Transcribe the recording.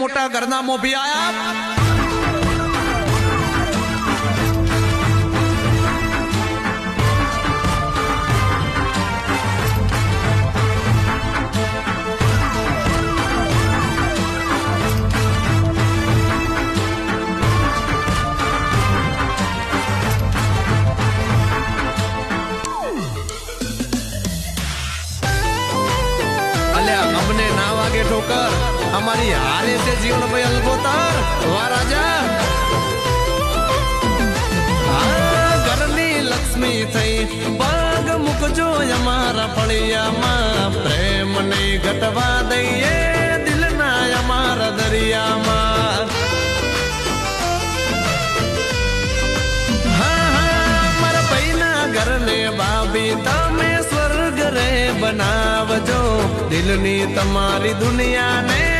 મોટા ઘરના મોભી આયા અમને ના વાગે ઠોકર અમારી હારે છે જીવન ભાઈ અલગોતર વા રાજા ઘરની લક્ષ્મી થઈ પગ મૂકજો અમારા ફળિયામાં પ્રેમ નહીં ઘટવા દઈએ દિલના અમારા દરિયામાં મારા ભાઈના ઘરને ભાભી તમે સ્વર્ગ રે બનાવજો દિલની તમારી દુનિયાને